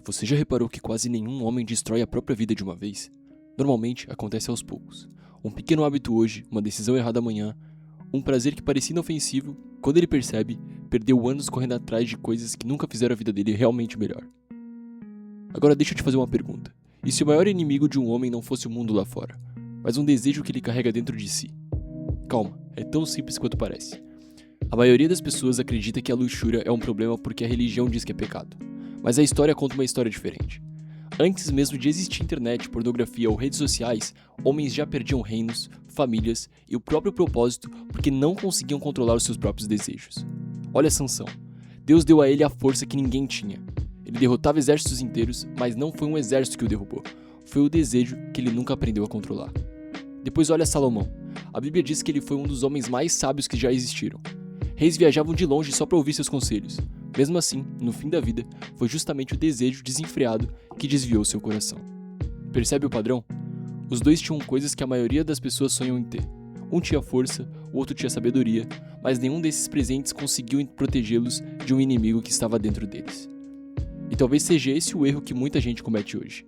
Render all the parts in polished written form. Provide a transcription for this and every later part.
Você já reparou que quase nenhum homem destrói a própria vida de uma vez? Normalmente acontece aos poucos. Um pequeno hábito hoje, uma decisão errada amanhã, um prazer que parecia inofensivo, quando ele percebe, perdeu anos correndo atrás de coisas que nunca fizeram a vida dele realmente melhor. Agora deixa eu te fazer uma pergunta. E se o maior inimigo de um homem não fosse o mundo lá fora, mas um desejo que ele carrega dentro de si? Calma, é tão simples quanto parece. A maioria das pessoas acredita que a luxúria é um problema porque a religião diz que é pecado. Mas a história conta uma história diferente. Antes mesmo de existir internet, pornografia ou redes sociais, homens já perdiam reinos, famílias e o próprio propósito porque não conseguiam controlar os seus próprios desejos. Olha Sansão. Deus deu a ele a força que ninguém tinha. Ele derrotava exércitos inteiros, mas não foi um exército que o derrubou. Foi o desejo que ele nunca aprendeu a controlar. Depois olha Salomão. A Bíblia diz que ele foi um dos homens mais sábios que já existiram. Reis viajavam de longe só para ouvir seus conselhos. Mesmo assim, no fim da vida, foi justamente o desejo desenfreado que desviou seu coração. Percebe o padrão? Os dois tinham coisas que a maioria das pessoas sonham em ter. Um tinha força, o outro tinha sabedoria, mas nenhum desses presentes conseguiu protegê-los de um inimigo que estava dentro deles. E talvez seja esse o erro que muita gente comete hoje.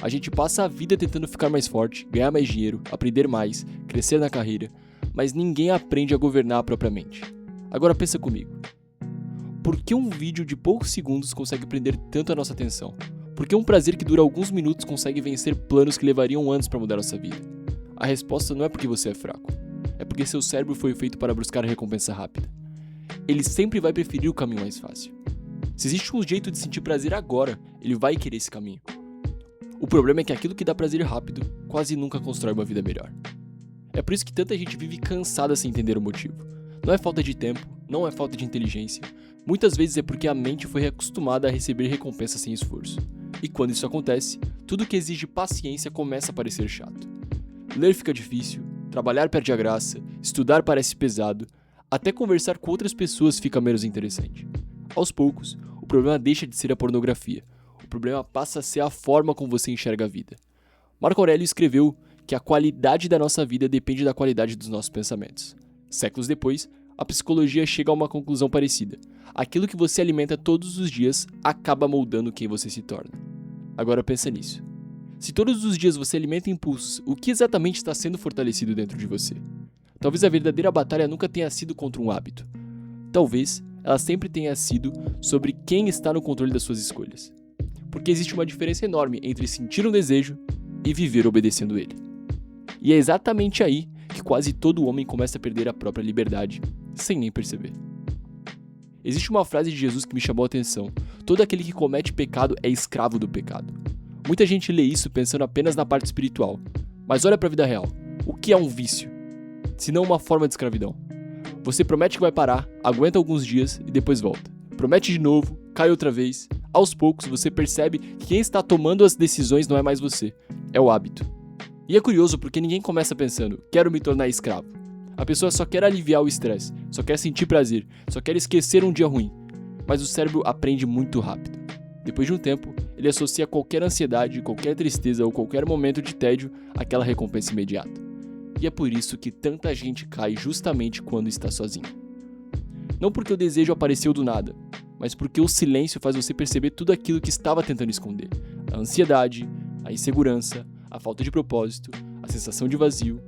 A gente passa a vida tentando ficar mais forte, ganhar mais dinheiro, aprender mais, crescer na carreira, mas ninguém aprende a governar a própria mente. Agora pensa comigo. Por que um vídeo de poucos segundos consegue prender tanto a nossa atenção? Por que um prazer que dura alguns minutos consegue vencer planos que levariam anos para mudar nossa vida? A resposta não é porque você é fraco. É porque seu cérebro foi feito para buscar a recompensa rápida. Ele sempre vai preferir o caminho mais fácil. Se existe um jeito de sentir prazer agora, ele vai querer esse caminho. O problema é que aquilo que dá prazer rápido quase nunca constrói uma vida melhor. É por isso que tanta gente vive cansada sem entender o motivo. Não é falta de tempo, não é falta de inteligência. Muitas vezes é porque a mente foi acostumada a receber recompensa sem esforço. E quando isso acontece, tudo que exige paciência começa a parecer chato. Ler fica difícil, trabalhar perde a graça, estudar parece pesado, até conversar com outras pessoas fica menos interessante. Aos poucos, o problema deixa de ser a pornografia. O problema passa a ser a forma como você enxerga a vida. Marco Aurélio escreveu que a qualidade da nossa vida depende da qualidade dos nossos pensamentos. Séculos depois, a psicologia chega a uma conclusão parecida. Aquilo que você alimenta todos os dias acaba moldando quem você se torna. Agora pensa nisso. Se todos os dias você alimenta impulsos, o que exatamente está sendo fortalecido dentro de você? Talvez a verdadeira batalha nunca tenha sido contra um hábito. Talvez ela sempre tenha sido sobre quem está no controle das suas escolhas. Porque existe uma diferença enorme entre sentir um desejo e viver obedecendo ele. E é exatamente aí que quase todo homem começa a perder a própria liberdade, sem nem perceber. Existe uma frase de Jesus que me chamou a atenção: todo aquele que comete pecado é escravo do pecado. Muita gente lê isso pensando apenas na parte espiritual, mas olha para a vida real. O que é um vício? Se não uma forma de escravidão. Você promete que vai parar, aguenta alguns dias e depois volta. Promete de novo, cai outra vez. Aos poucos você percebe que quem está tomando as decisões não é mais você, é o hábito. E é curioso porque ninguém começa pensando, quero me tornar escravo. A pessoa só quer aliviar o estresse, só quer sentir prazer, só quer esquecer um dia ruim. Mas o cérebro aprende muito rápido. Depois de um tempo, ele associa qualquer ansiedade, qualquer tristeza ou qualquer momento de tédio àquela recompensa imediata. E é por isso que tanta gente cai justamente quando está sozinho. Não porque o desejo apareceu do nada, mas porque o silêncio faz você perceber tudo aquilo que estava tentando esconder. A ansiedade, a insegurança, a falta de propósito, a sensação de vazio.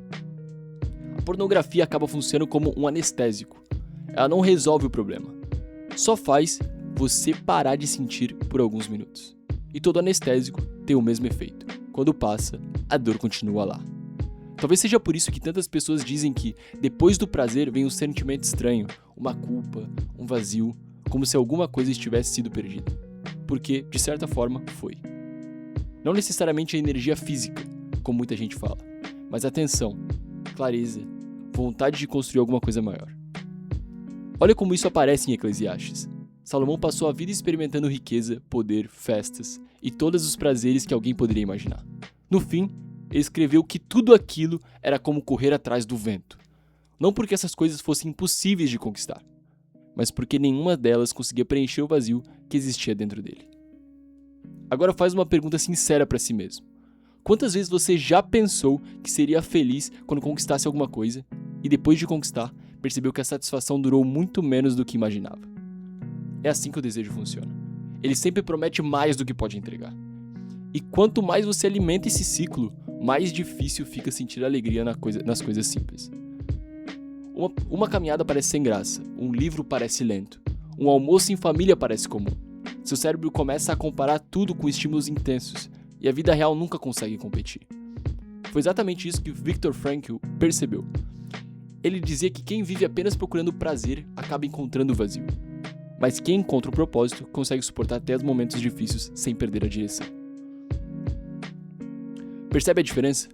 A pornografia acaba funcionando como um anestésico. Ela não resolve o problema. Só faz você parar de sentir por alguns minutos. E todo anestésico tem o mesmo efeito. Quando passa, a dor continua lá. Talvez seja por isso que tantas pessoas dizem que depois do prazer vem um sentimento estranho, uma culpa, um vazio, como se alguma coisa tivesse sido perdida. Porque, de certa forma, foi. Não necessariamente a energia física, como muita gente fala, mas atenção, clareza, vontade de construir alguma coisa maior. Olha como isso aparece em Eclesiastes. Salomão passou a vida experimentando riqueza, poder, festas e todos os prazeres que alguém poderia imaginar. No fim, ele escreveu que tudo aquilo era como correr atrás do vento. Não porque essas coisas fossem impossíveis de conquistar, mas porque nenhuma delas conseguia preencher o vazio que existia dentro dele. Agora faz uma pergunta sincera para si mesmo. Quantas vezes você já pensou que seria feliz quando conquistasse alguma coisa e depois de conquistar, percebeu que a satisfação durou muito menos do que imaginava? É assim que o desejo funciona. Ele sempre promete mais do que pode entregar. E quanto mais você alimenta esse ciclo, mais difícil fica sentir alegria nas coisas simples. Uma caminhada parece sem graça, um livro parece lento, um almoço em família parece comum. Seu cérebro começa a comparar tudo com estímulos intensos, e a vida real nunca consegue competir. Foi exatamente isso que Viktor Frankl percebeu. Ele dizia que quem vive apenas procurando prazer acaba encontrando o vazio. Mas quem encontra o propósito consegue suportar até os momentos difíceis sem perder a direção. Percebe a diferença?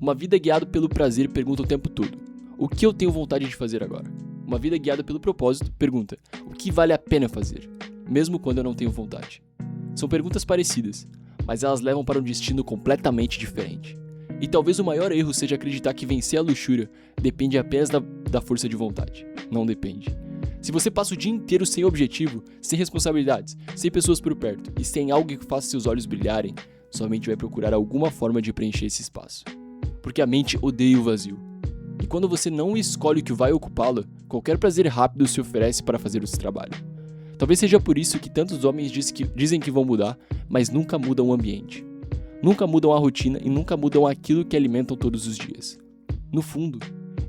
Uma vida guiada pelo prazer pergunta o tempo todo: o que eu tenho vontade de fazer agora? Uma vida guiada pelo propósito pergunta: o que vale a pena fazer, mesmo quando eu não tenho vontade? São perguntas parecidas, mas elas levam para um destino completamente diferente. E talvez o maior erro seja acreditar que vencer a luxúria depende apenas da força de vontade. Não depende. Se você passa o dia inteiro sem objetivo, sem responsabilidades, sem pessoas por perto e sem algo que faça seus olhos brilharem, sua mente vai procurar alguma forma de preencher esse espaço. Porque a mente odeia o vazio. E quando você não escolhe o que vai ocupá-la, qualquer prazer rápido se oferece para fazer esse trabalho. Talvez seja por isso que tantos homens dizem que vão mudar, mas nunca mudam o ambiente. Nunca mudam a rotina e nunca mudam aquilo que alimentam todos os dias. No fundo,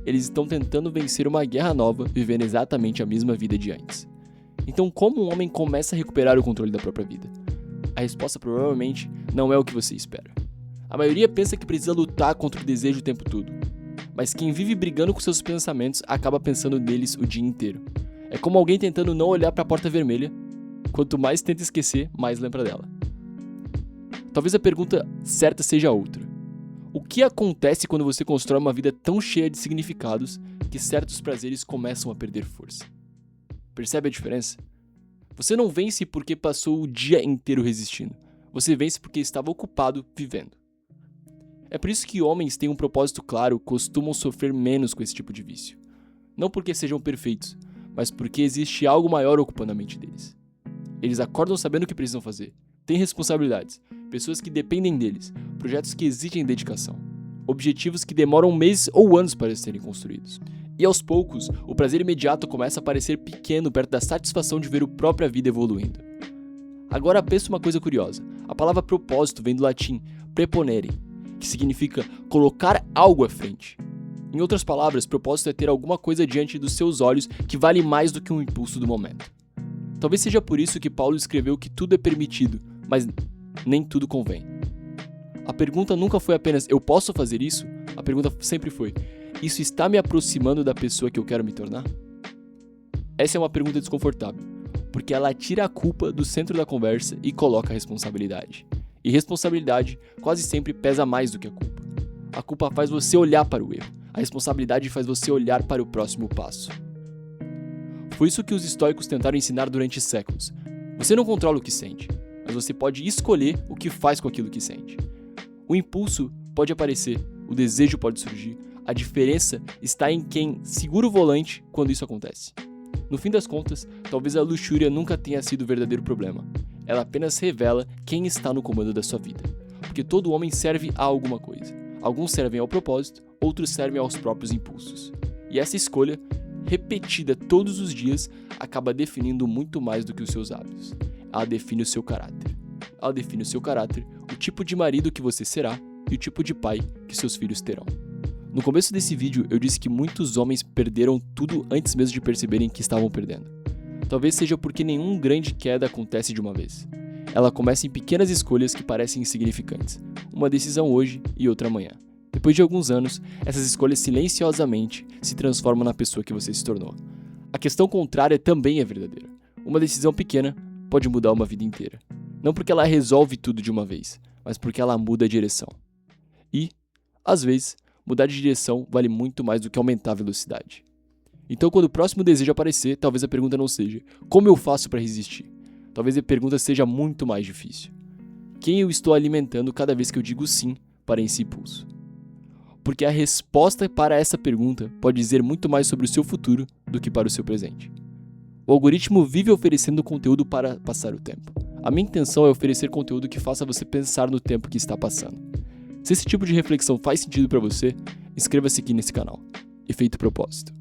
eles estão tentando vencer uma guerra nova, vivendo exatamente a mesma vida de antes. Então, como um homem começa a recuperar o controle da própria vida? A resposta provavelmente não é o que você espera. A maioria pensa que precisa lutar contra o desejo o tempo todo. Mas quem vive brigando com seus pensamentos acaba pensando neles o dia inteiro. É como alguém tentando não olhar para a porta vermelha. Quanto mais tenta esquecer, mais lembra dela. Talvez a pergunta certa seja outra. O que acontece quando você constrói uma vida tão cheia de significados que certos prazeres começam a perder força? Percebe a diferença? Você não vence porque passou o dia inteiro resistindo. Você vence porque estava ocupado vivendo. É por isso que homens têm um propósito claro costumam sofrer menos com esse tipo de vício. Não porque sejam perfeitos, mas porque existe algo maior ocupando a mente deles. Eles acordam sabendo o que precisam fazer, têm responsabilidades, pessoas que dependem deles, projetos que exigem dedicação, objetivos que demoram meses ou anos para serem construídos. E aos poucos, o prazer imediato começa a parecer pequeno perto da satisfação de ver a própria vida evoluindo. Agora pensa uma coisa curiosa. A palavra propósito vem do latim preponere, que significa colocar algo à frente. Em outras palavras, propósito é ter alguma coisa diante dos seus olhos que vale mais do que um impulso do momento. Talvez seja por isso que Paulo escreveu que tudo é permitido, mas nem tudo convém. A pergunta nunca foi apenas eu posso fazer isso? A pergunta sempre foi: isso está me aproximando da pessoa que eu quero me tornar? Essa é uma pergunta desconfortável, porque ela tira a culpa do centro da conversa e coloca a responsabilidade. E responsabilidade quase sempre pesa mais do que a culpa. A culpa faz você olhar para o erro. A responsabilidade faz você olhar para o próximo passo. Foi isso que os estoicos tentaram ensinar durante séculos. Você não controla o que sente, mas você pode escolher o que faz com aquilo que sente. O impulso pode aparecer, o desejo pode surgir. A diferença está em quem segura o volante quando isso acontece. No fim das contas, talvez a luxúria nunca tenha sido o verdadeiro problema. Ela apenas revela quem está no comando da sua vida. Porque todo homem serve a alguma coisa. Alguns servem ao propósito, outros servem aos próprios impulsos. E essa escolha, repetida todos os dias, acaba definindo muito mais do que os seus hábitos. Ela define o seu caráter. Ela define o seu caráter, o tipo de marido que você será e o tipo de pai que seus filhos terão. No começo desse vídeo, eu disse que muitos homens perderam tudo antes mesmo de perceberem que estavam perdendo. Talvez seja porque nenhuma grande queda acontece de uma vez. Ela começa em pequenas escolhas que parecem insignificantes. Uma decisão hoje e outra amanhã. Depois de alguns anos, essas escolhas silenciosamente se transformam na pessoa que você se tornou. A questão contrária também é verdadeira. Uma decisão pequena pode mudar uma vida inteira. Não porque ela resolve tudo de uma vez, mas porque ela muda a direção. E, às vezes, mudar de direção vale muito mais do que aumentar a velocidade. Então, quando o próximo desejo aparecer, talvez a pergunta não seja como eu faço para resistir? Talvez a pergunta seja muito mais difícil. Quem eu estou alimentando cada vez que eu digo sim para esse impulso? Porque a resposta para essa pergunta pode dizer muito mais sobre o seu futuro do que para o seu presente. O algoritmo vive oferecendo conteúdo para passar o tempo. A minha intenção é oferecer conteúdo que faça você pensar no tempo que está passando. Se esse tipo de reflexão faz sentido para você, inscreva-se aqui nesse canal. Efeito Propósito.